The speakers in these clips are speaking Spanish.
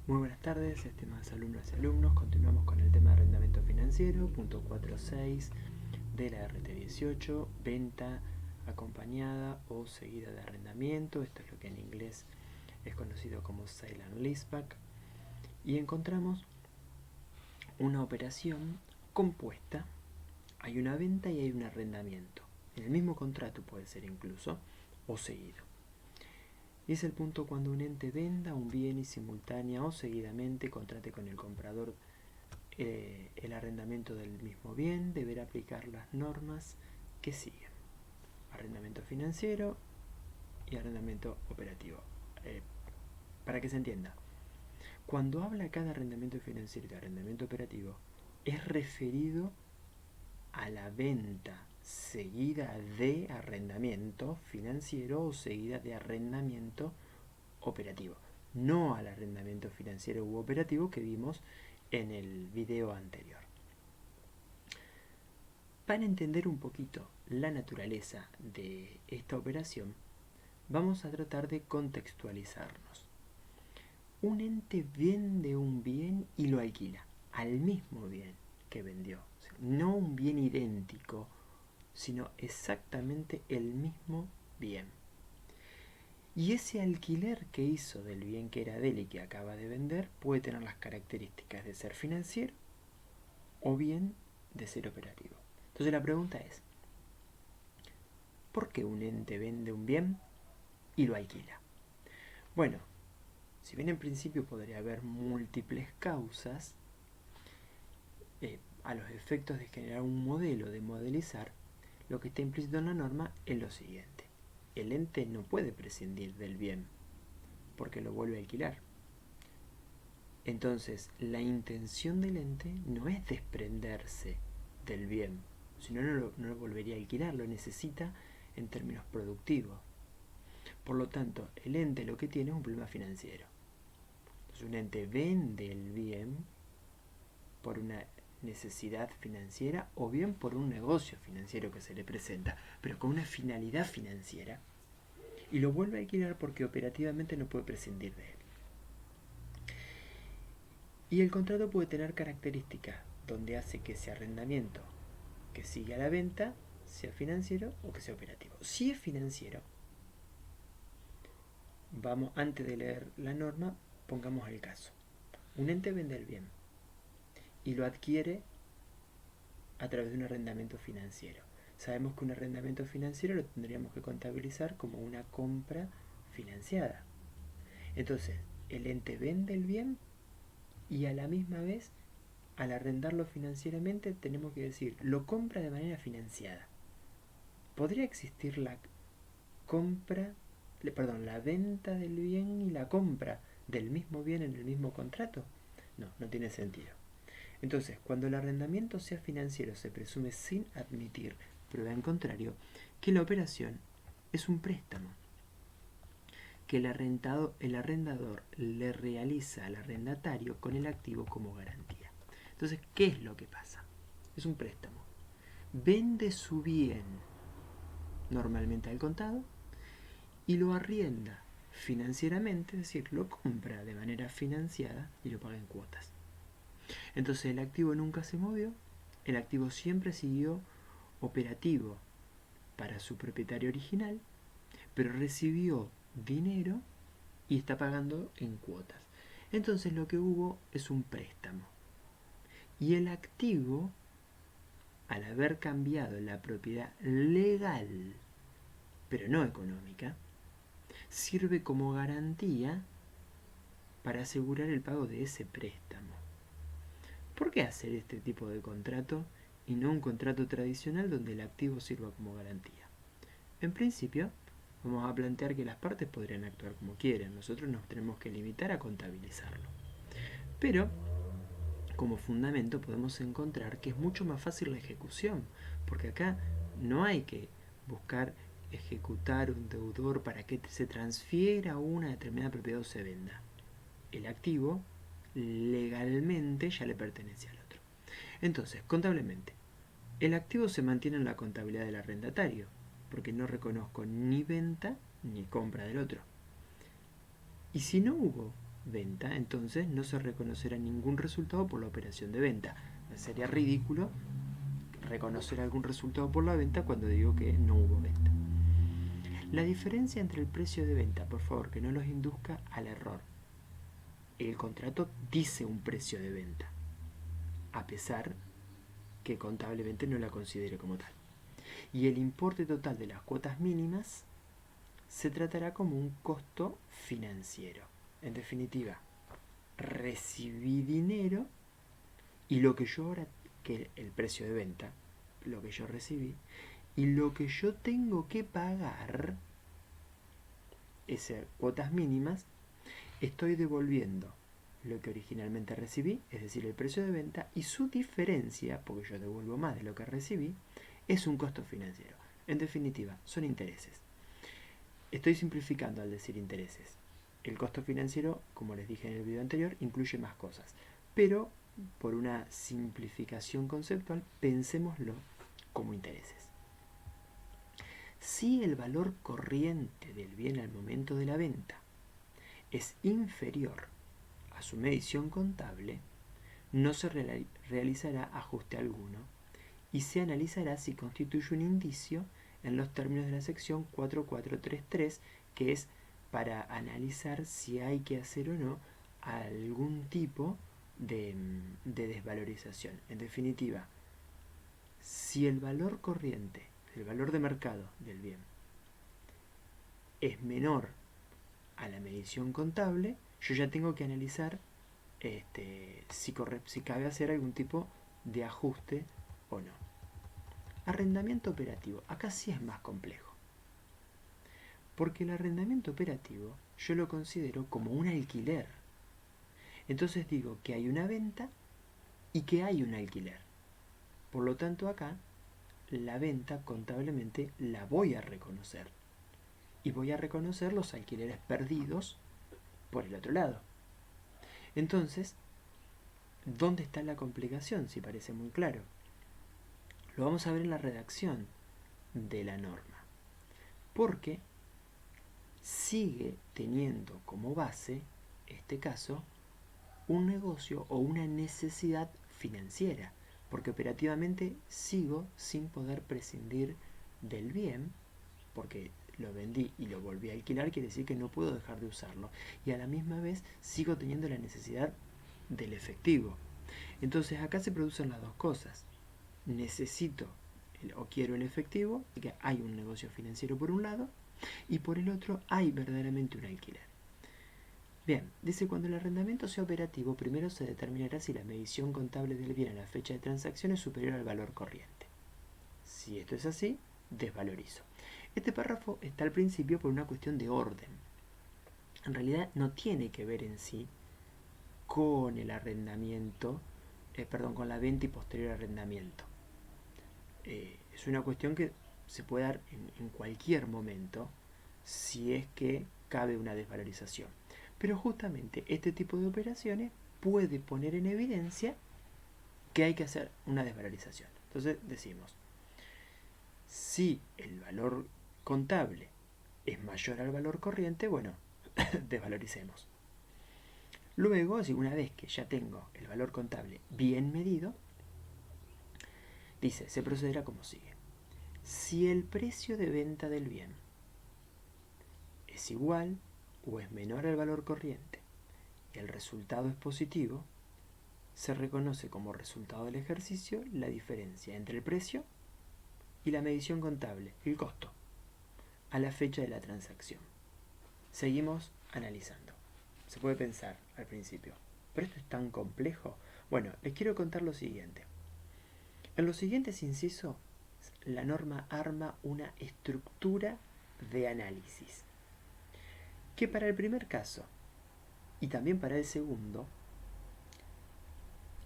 Muy buenas tardes, estimados alumnas y alumnos. Continuamos con el tema de arrendamiento financiero, punto 4.6 de la RT18, venta acompañada o seguida de arrendamiento. Esto es lo que en inglés es conocido como sale and leaseback. Y encontramos una operación compuesta. Hay una venta y hay un arrendamiento. En el mismo contrato puede ser incluso, o seguido. Y es el punto cuando un ente venda un bien y simultánea o seguidamente contrate con el comprador el arrendamiento del mismo bien, deberá aplicar las normas que siguen: arrendamiento financiero y arrendamiento operativo. Para que se entienda, cuando habla acá de arrendamiento financiero y de arrendamiento operativo, es referido a la venta seguida de arrendamiento financiero o seguida de arrendamiento operativo, no al arrendamiento financiero u operativo que vimos en el video anterior. Para entender un poquito la naturaleza de esta operación, vamos a tratar de contextualizarnos. Un ente vende un bien y lo alquila al mismo bien que vendió. O sea, no un bien idéntico, sino exactamente el mismo bien. Y ese alquiler que hizo del bien que era de él y que acaba de vender puede tener las características de ser financiero o bien de ser operativo. Entonces la pregunta es, ¿por qué un ente vende un bien y lo alquila? Bueno, si bien en principio podría haber múltiples causas, a los efectos de generar un modelo, de modelizar, lo que está implícito en la norma es lo siguiente: el ente no puede prescindir del bien porque lo vuelve a alquilar. Entonces, la intención del ente no es desprenderse del bien, si no, no lo volvería a alquilar, lo necesita en términos productivos. Por lo tanto, el ente lo que tiene es un problema financiero. Entonces, un ente vende el bien por una necesidad financiera o bien por un negocio financiero que se le presenta, pero con una finalidad financiera, y lo vuelve a alquilar porque operativamente no puede prescindir de él. Y el contrato puede tener características donde hace que ese arrendamiento que sigue a la venta sea financiero o que sea operativo. Si es financiero, vamos, antes de leer la norma, pongamos el caso. Un ente vende el bien y lo adquiere a través de un arrendamiento financiero. Sabemos que un arrendamiento financiero lo tendríamos que contabilizar como una compra financiada. Entonces, el ente vende el bien y a la misma vez, al arrendarlo financieramente, tenemos que decir, lo compra de manera financiada. ¿Podría existir la venta del bien y la compra del mismo bien en el mismo contrato? No, no tiene sentido. Entonces, cuando el arrendamiento sea financiero, se presume, sin admitir prueba en contrario, que la operación es un préstamo que el arrendador le realiza al arrendatario con el activo como garantía. Entonces, ¿qué es lo que pasa? Es un préstamo. Vende su bien normalmente al contado y lo arrienda financieramente, es decir, lo compra de manera financiada y lo paga en cuotas. Entonces el activo nunca se movió, el activo siempre siguió operativo para su propietario original, pero recibió dinero y está pagando en cuotas. Entonces lo que hubo es un préstamo. Y el activo, al haber cambiado la propiedad legal, pero no económica, sirve como garantía para asegurar el pago de ese préstamo. ¿Por qué hacer este tipo de contrato y no un contrato tradicional donde el activo sirva como garantía? En principio, vamos a plantear que las partes podrían actuar como quieran, nosotros nos tenemos que limitar a contabilizarlo. Pero, como fundamento podemos encontrar que es mucho más fácil la ejecución, porque acá no hay que buscar ejecutar un deudor para que se transfiera una determinada propiedad o se venda. El activo legalmente ya le pertenece al otro. Entonces, contablemente, el activo se mantiene en la contabilidad del arrendatario, porque no reconozco ni venta ni compra del otro. Y si no hubo venta, entonces no se reconocerá ningún resultado por la operación de venta. Sería ridículo reconocer algún resultado por la venta cuando digo que no hubo venta. La diferencia entre el precio de venta, por favor, que no los induzca al error. El contrato dice un precio de venta, a pesar que contablemente no la considere como tal. Y el importe total de las cuotas mínimas se tratará como un costo financiero. En definitiva, recibí dinero y lo que yo ahora, que el precio de venta, lo que yo recibí, y lo que yo tengo que pagar, esas cuotas mínimas, estoy devolviendo lo que originalmente recibí, es decir, el precio de venta, y su diferencia, porque yo devuelvo más de lo que recibí, es un costo financiero. En definitiva, son intereses. Estoy simplificando al decir intereses. El costo financiero, como les dije en el video anterior, incluye más cosas. Pero, por una simplificación conceptual, pensémoslo como intereses. Si el valor corriente del bien al momento de la venta es inferior a su medición contable, no se realizará ajuste alguno y se analizará si constituye un indicio en los términos de la sección 4433, que es para analizar si hay que hacer o no algún tipo de desvalorización. En definitiva, si el valor corriente, el valor de mercado del bien, es menor a la medición contable, yo ya tengo que analizar si cabe hacer algún tipo de ajuste o no. Arrendamiento operativo. Acá sí es más complejo. Porque el arrendamiento operativo yo lo considero como un alquiler. Entonces digo que hay una venta y que hay un alquiler. Por lo tanto acá la venta contablemente la voy a reconocer. Y voy a reconocer los alquileres perdidos por el otro lado. Entonces, ¿dónde está la complicación? Si parece muy claro. Lo vamos a ver en la redacción de la norma. Porque sigue teniendo como base, este caso, un negocio o una necesidad financiera, porque operativamente sigo sin poder prescindir del bien, porque lo vendí y lo volví a alquilar, quiere decir que no puedo dejar de usarlo, y a la misma vez sigo teniendo la necesidad del efectivo. Entonces acá se producen las dos cosas. Necesito o quiero el efectivo, que hay un negocio financiero por un lado, y por el otro hay verdaderamente un alquiler. Bien, dice, cuando el arrendamiento sea operativo, primero se determinará si la medición contable del bien a la fecha de transacción es superior al valor corriente. Si esto es así, desvalorizo. Este párrafo está al principio por una cuestión de orden. En realidad no tiene que ver en sí con el arrendamiento, con la venta y posterior arrendamiento. Es una cuestión que se puede dar en cualquier momento si es que cabe una desvalorización. Pero justamente este tipo de operaciones puede poner en evidencia que hay que hacer una desvalorización. Entonces decimos, si el valor contable es mayor al valor corriente, bueno, desvaloricemos. Luego, una vez que ya tengo el valor contable bien medido, dice, se procederá como sigue. Si el precio de venta del bien es igual o es menor al valor corriente y el resultado es positivo, se reconoce como resultado del ejercicio la diferencia entre el precio y la medición contable, el costo, a la fecha de la transacción. Seguimos analizando. Se puede pensar al principio, ¿pero esto es tan complejo? Bueno, les quiero contar lo siguiente. En los siguientes incisos, la norma arma una estructura de análisis que para el primer caso y también para el segundo,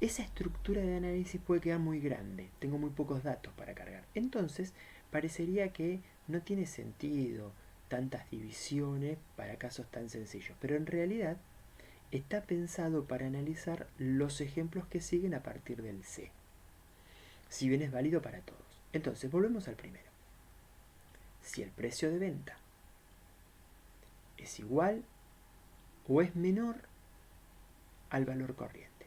esa estructura de análisis puede quedar muy grande, tengo muy pocos datos para cargar. Entonces, parecería que no tiene sentido tantas divisiones para casos tan sencillos, pero en realidad está pensado para analizar los ejemplos que siguen a partir del C, si bien es válido para todos. Entonces, volvemos al primero. Si el precio de venta es igual o es menor al valor corriente.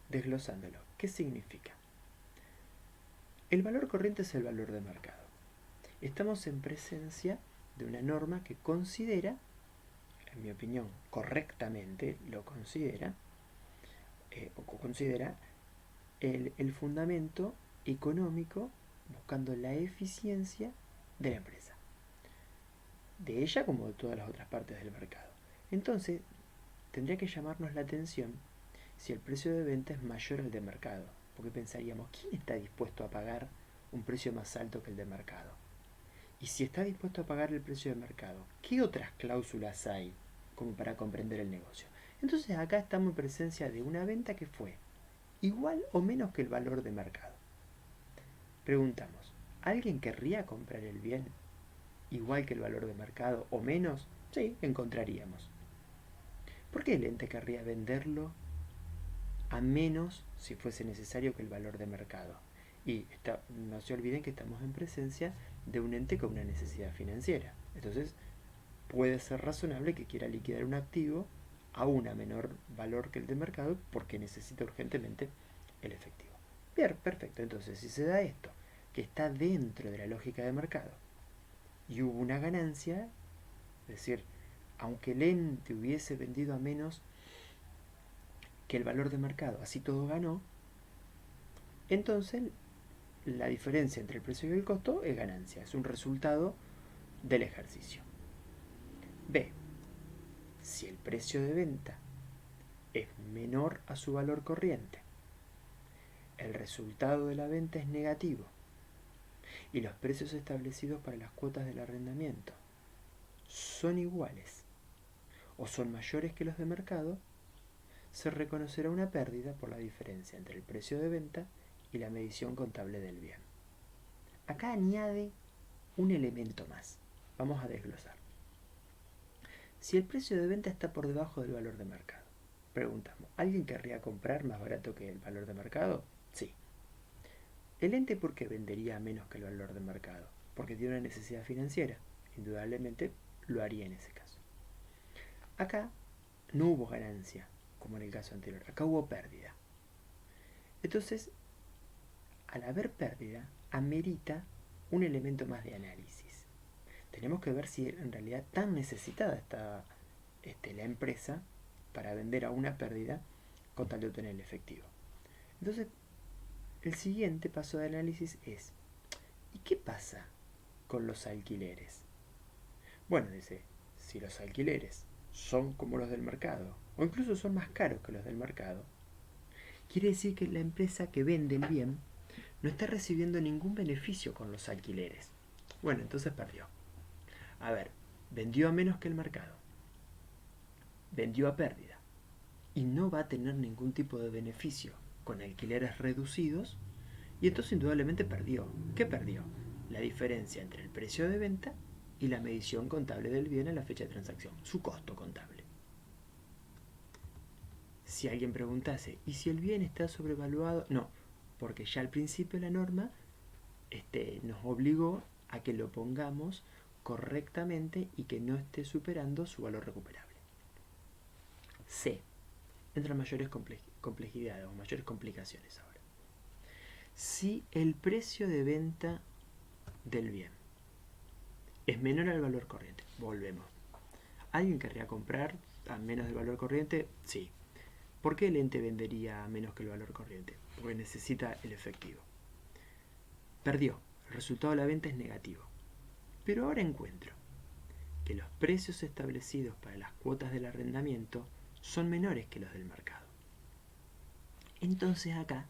Desglosándolo, ¿qué significa? El valor corriente es el valor de mercado. Estamos en presencia de una norma que considera, en mi opinión, correctamente lo considera, o considera el fundamento económico buscando la eficiencia de la empresa, de ella como de todas las otras partes del mercado. Entonces, tendría que llamarnos la atención si el precio de venta es mayor al de mercado, porque pensaríamos, ¿quién está dispuesto a pagar un precio más alto que el de mercado? Y si está dispuesto a pagar el precio de mercado, ¿qué otras cláusulas hay como para comprender el negocio? Entonces acá estamos en presencia de una venta que fue igual o menos que el valor de mercado. Preguntamos, ¿alguien querría comprar el bien igual que el valor de mercado o menos? Sí, encontraríamos. ¿Por qué el ente querría venderlo a menos si fuese necesario que el valor de mercado? Y no se olviden que estamos en presencia de un ente con una necesidad financiera. Entonces, puede ser razonable que quiera liquidar un activo a un menor valor que el de mercado porque necesita urgentemente el efectivo. Bien, perfecto. Entonces, si se da esto, que está dentro de la lógica de mercado, y hubo una ganancia, es decir, aunque el ente hubiese vendido a menos que el valor de mercado, así todo ganó, entonces la diferencia entre el precio y el costo es ganancia, es un resultado del ejercicio. B. Si el precio de venta es menor a su valor corriente, el resultado de la venta es negativo y los precios establecidos para las cuotas del arrendamiento son iguales o son mayores que los de mercado, se reconocerá una pérdida por la diferencia entre el precio de venta y la medición contable del bien. Acá añade un elemento más. Vamos a desglosar. Si el precio de venta está por debajo del valor de mercado, preguntamos, ¿alguien querría comprar más barato que el valor de mercado? Sí. ¿El ente por qué vendería menos que el valor de mercado? Porque tiene una necesidad financiera. Indudablemente lo haría en ese caso. Acá no hubo ganancia, como en el caso anterior. Acá hubo pérdida. Entonces, al haber pérdida, amerita un elemento más de análisis. Tenemos que ver si en realidad tan necesitada está la empresa para vender a una pérdida con tal de obtener el efectivo. Entonces, el siguiente paso de análisis es, ¿y qué pasa con los alquileres? Bueno, dice, si los alquileres son como los del mercado, o incluso son más caros que los del mercado, quiere decir que la empresa que vende el bien no está recibiendo ningún beneficio con los alquileres. Bueno, entonces perdió. A ver, vendió a menos que el mercado, vendió a pérdida y no va a tener ningún tipo de beneficio con alquileres reducidos y entonces indudablemente perdió. ¿Qué perdió? La diferencia entre el precio de venta y la medición contable del bien a la fecha de transacción, su costo contable. Si alguien preguntase, ¿y si el bien está sobrevaluado? No, porque ya al principio la norma nos obligó a que lo pongamos correctamente y que no esté superando su valor recuperable. C. Entran mayores complejidades o mayores complicaciones ahora. Si el precio de venta del bien es menor al valor corriente, volvemos. ¿Alguien querría comprar a menos del valor corriente? Sí. ¿Por qué el ente vendería a menos que el valor corriente? Porque necesita el efectivo. Perdió. El resultado de la venta es negativo. Pero ahora encuentro que los precios establecidos para las cuotas del arrendamiento son menores que los del mercado. Entonces acá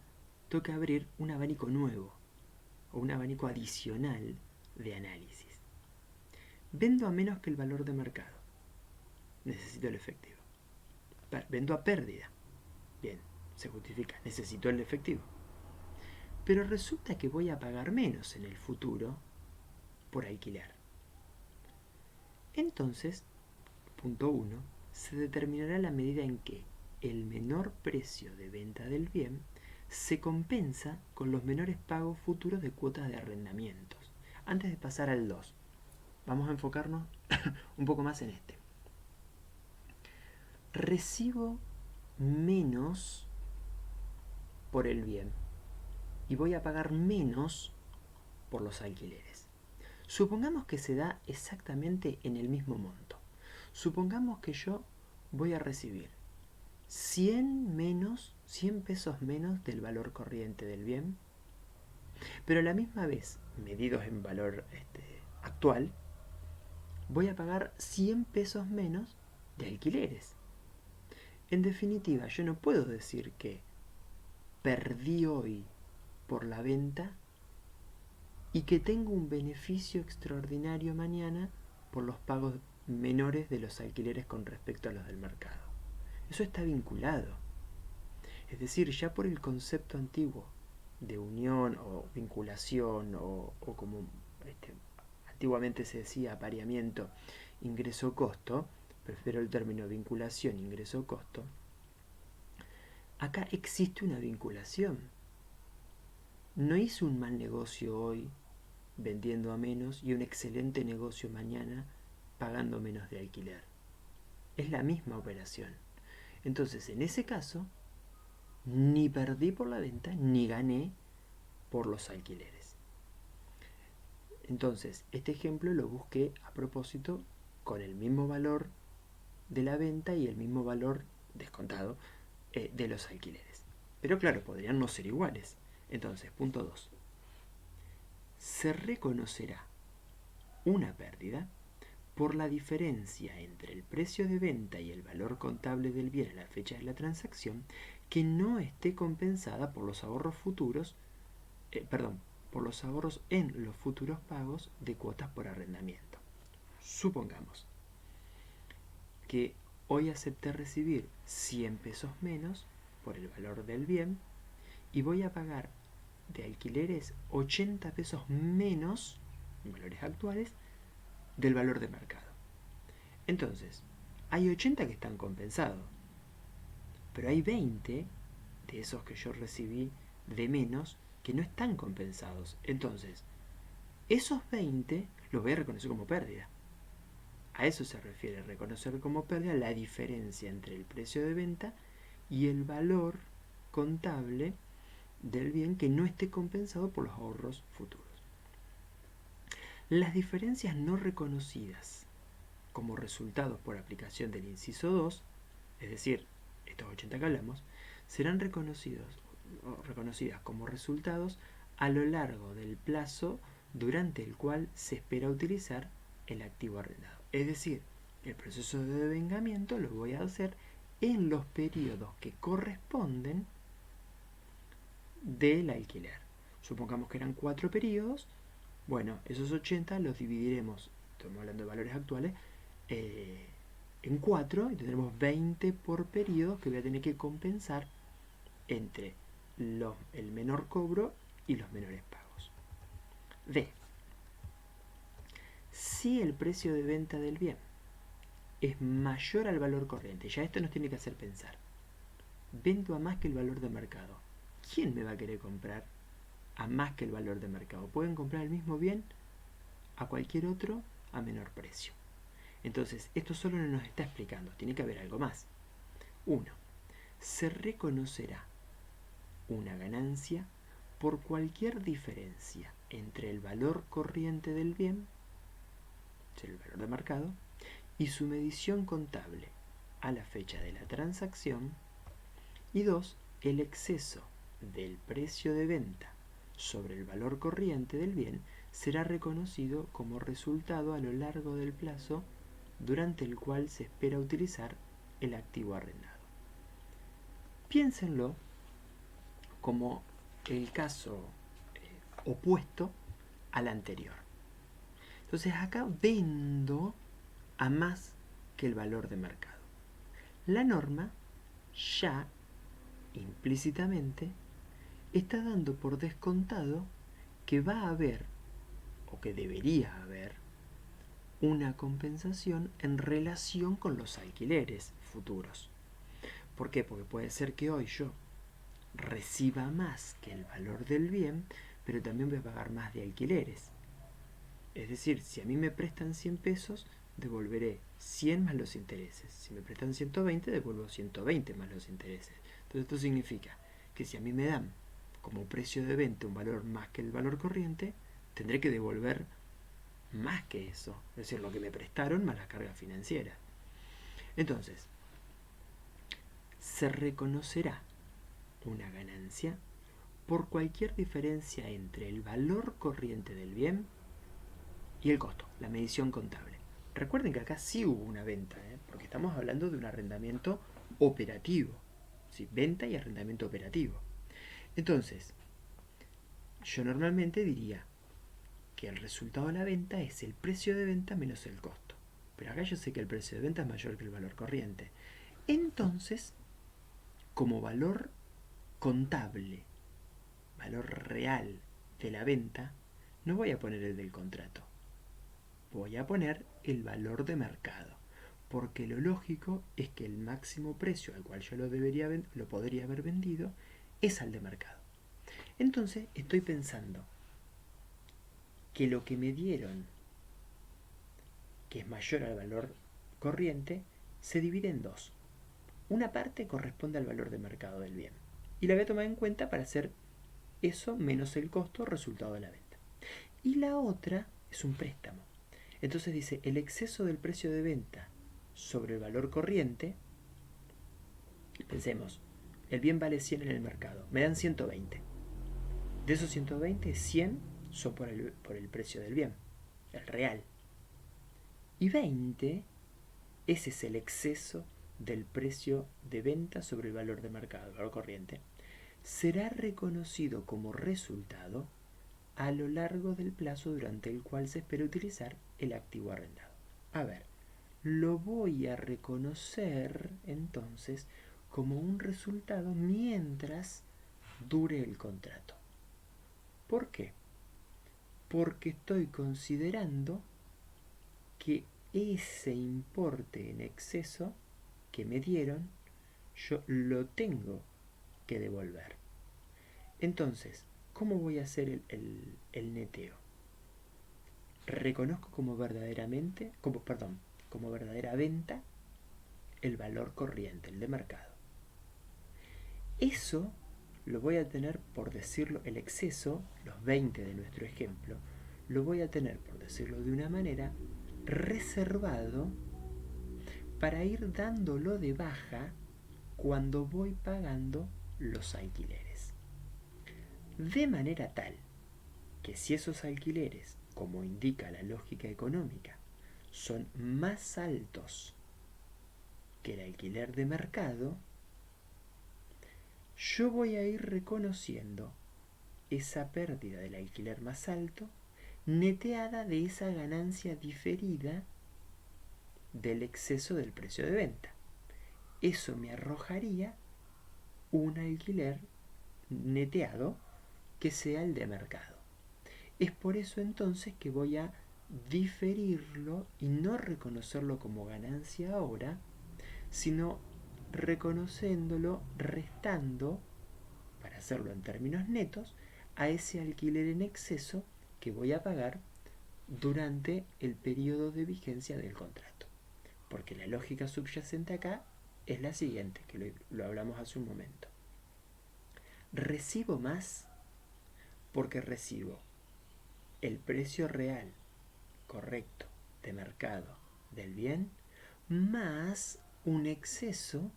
toca abrir un abanico nuevo o un abanico adicional de análisis. Vendo a menos que el valor de mercado. Necesito el efectivo. Vendo a pérdida. Bien, se justifica. Necesito el efectivo. Pero resulta que voy a pagar menos en el futuro por alquiler. Entonces, punto 1, se determinará la medida en que el menor precio de venta del bien se compensa con los menores pagos futuros de cuotas de arrendamientos. Antes de pasar al 2, vamos a enfocarnos un poco más en este. Recibo menos por el bien y voy a pagar menos por los alquileres. Supongamos que se da exactamente en el mismo monto. Supongamos que yo voy a recibir 100 pesos menos del valor corriente del bien, pero a la misma vez, medidos en valor actual, voy a pagar 100 pesos menos de alquileres. En definitiva, yo no puedo decir que perdí hoy por la venta y que tengo un beneficio extraordinario mañana por los pagos menores de los alquileres con respecto a los del mercado. Eso está vinculado. Es decir, ya por el concepto antiguo de unión o vinculación o como antiguamente se decía apareamiento ingreso-costo, prefiero el término vinculación ingreso-costo, acá existe una vinculación. No hice un mal negocio hoy vendiendo a menos y un excelente negocio mañana pagando menos de alquiler. Es la misma operación. Entonces, en ese caso, ni perdí por la venta ni gané por los alquileres. Entonces, este ejemplo lo busqué a propósito con el mismo valor de la venta y el mismo valor descontado de los alquileres. Pero claro, podrían no ser iguales. Entonces, punto 2. Se reconocerá una pérdida por la diferencia entre el precio de venta y el valor contable del bien a la fecha de la transacción que no esté compensada por los ahorros futuros, por los ahorros en los futuros pagos de cuotas por arrendamiento. Supongamos que hoy acepté recibir 100 pesos menos por el valor del bien y voy a pagar de alquileres 80 pesos menos, en valores actuales, del valor de mercado. Entonces, hay 80 que están compensados, pero hay 20 de esos que yo recibí de menos que no están compensados. Entonces, esos 20 los voy a reconocer como pérdida. A eso se refiere reconocer como pérdida la diferencia entre el precio de venta y el valor contable del bien que no esté compensado por los ahorros futuros. Las diferencias no reconocidas como resultados por aplicación del inciso 2, es decir, estos 80 que hablamos, serán reconocidas como resultados a lo largo del plazo durante el cual se espera utilizar el activo arrendado. Es decir, el proceso de devengamiento lo voy a hacer en los periodos que corresponden del alquiler. Supongamos que eran 4 periodos. Bueno, esos 80 los dividiremos, estamos hablando de valores actuales, en 4 y tendremos 20 por periodo que voy a tener que compensar entre el menor cobro y los menores pagos. D. Si el precio de venta del bien es mayor al valor corriente, ya esto nos tiene que hacer pensar. Vendo a más que el valor de mercado. ¿Quién me va a querer comprar a más que el valor de mercado? Pueden comprar el mismo bien a cualquier otro a menor precio. Entonces, esto solo no nos está explicando, tiene que haber algo más. 1. Se reconocerá una ganancia por cualquier diferencia entre el valor corriente del bien, es el valor de mercado, y su medición contable a la fecha de la transacción. Y 2. El exceso del precio de venta sobre el valor corriente del bien será reconocido como resultado a lo largo del plazo durante el cual se espera utilizar el activo arrendado. Piénsenlo como el caso opuesto al anterior. Entonces acá vendo a más que el valor de mercado. La norma ya implícitamente está dando por descontado que va a haber o que debería haber una compensación en relación con los alquileres futuros. ¿Por qué? Porque puede ser que hoy yo reciba más que el valor del bien, pero también voy a pagar más de alquileres. Es decir, si a mí me prestan 100 pesos, devolveré 100 más los intereses. Si me prestan 120, devuelvo 120 más los intereses. Entonces esto significa que si a mí me dan como precio de venta un valor más que el valor corriente, tendré que devolver más que eso. Es decir, lo que me prestaron más las cargas financieras. Entonces, se reconocerá una ganancia por cualquier diferencia entre el valor corriente del bien y el costo, la medición contable. Recuerden que acá sí hubo una venta, porque estamos hablando de un arrendamiento operativo. ¿Sí? Venta y arrendamiento operativo. Entonces, yo normalmente diría que el resultado de la venta es el precio de venta menos el costo. Pero acá yo sé que el precio de venta es mayor que el valor corriente. Entonces, como valor contable, valor real de la venta, no voy a poner el del contrato. Voy a poner el valor de mercado. Porque lo lógico es que el máximo precio al cual yo lo podría haber vendido es al de mercado. Entonces estoy pensando que lo que me dieron, que es mayor al valor corriente, se divide en dos. Una parte corresponde al valor de mercado del bien. Y la voy a tomar en cuenta para hacer eso menos el costo resultado de la venta. Y la otra es un préstamo. Entonces dice, el exceso del precio de venta sobre el valor corriente, pensemos, el bien vale 100 en el mercado, me dan 120. De esos 120, 100 son por el precio del bien, el real. Y 20, ese es el exceso del precio de venta sobre el valor de mercado, el valor corriente. Será reconocido como resultado a lo largo del plazo durante el cual se espera utilizar el activo arrendado. A ver, lo voy a reconocer entonces como un resultado mientras dure el contrato. ¿Por qué? Porque estoy considerando que ese importe en exceso que me dieron, yo lo tengo que devolver. Entonces, ¿cómo voy a hacer el neteo? Reconozco como verdadera venta el valor corriente, el de mercado. Eso lo voy a tener, por decirlo, el exceso, los 20 de nuestro ejemplo, lo voy a tener, por decirlo de una manera, reservado para ir dándolo de baja cuando voy pagando los alquileres. De manera tal que si esos alquileres, como indica la lógica económica, son más altos que el alquiler de mercado, yo voy a ir reconociendo esa pérdida del alquiler más alto neteada de esa ganancia diferida del exceso del precio de venta. Eso me arrojaría un alquiler neteado que sea el de mercado. Es por eso entonces que voy a diferirlo y no reconocerlo como ganancia ahora, sino reconociéndolo restando, para hacerlo en términos netos, a ese alquiler en exceso que voy a pagar durante el periodo de vigencia del contrato. Porque la lógica subyacente acá es la siguiente, que lo hablamos hace un momento. Recibo más porque recibo el precio real, correcto, de mercado del bien, más un exceso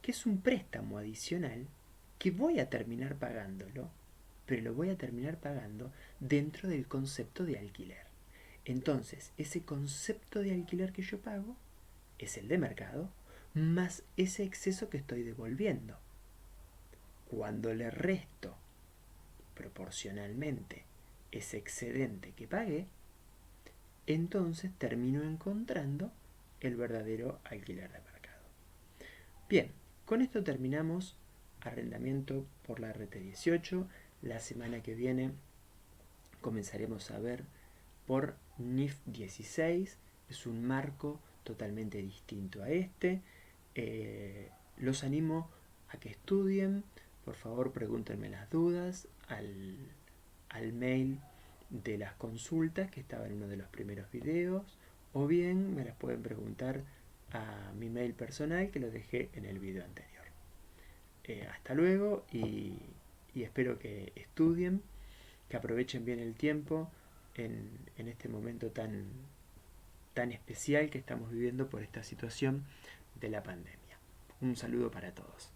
que es un préstamo adicional que voy a terminar pagándolo, pero lo voy a terminar pagando dentro del concepto de alquiler. Entonces, ese concepto de alquiler que yo pago es el de mercado, más ese exceso que estoy devolviendo. Cuando le resto proporcionalmente ese excedente que pagué, entonces termino encontrando el verdadero alquiler de mercado. Bien, con esto terminamos arrendamiento por la RT18. La semana que viene comenzaremos a ver por NIF 16. Es un marco totalmente distinto a este. Los animo a que estudien. Por favor, pregúntenme las dudas al mail de las consultas que estaba en uno de los primeros videos, o bien me las pueden preguntar a mi mail personal que lo dejé en el video anterior. Hasta luego y espero que estudien, que aprovechen bien el tiempo en este momento tan especial que estamos viviendo por esta situación de la pandemia. Un saludo para todos.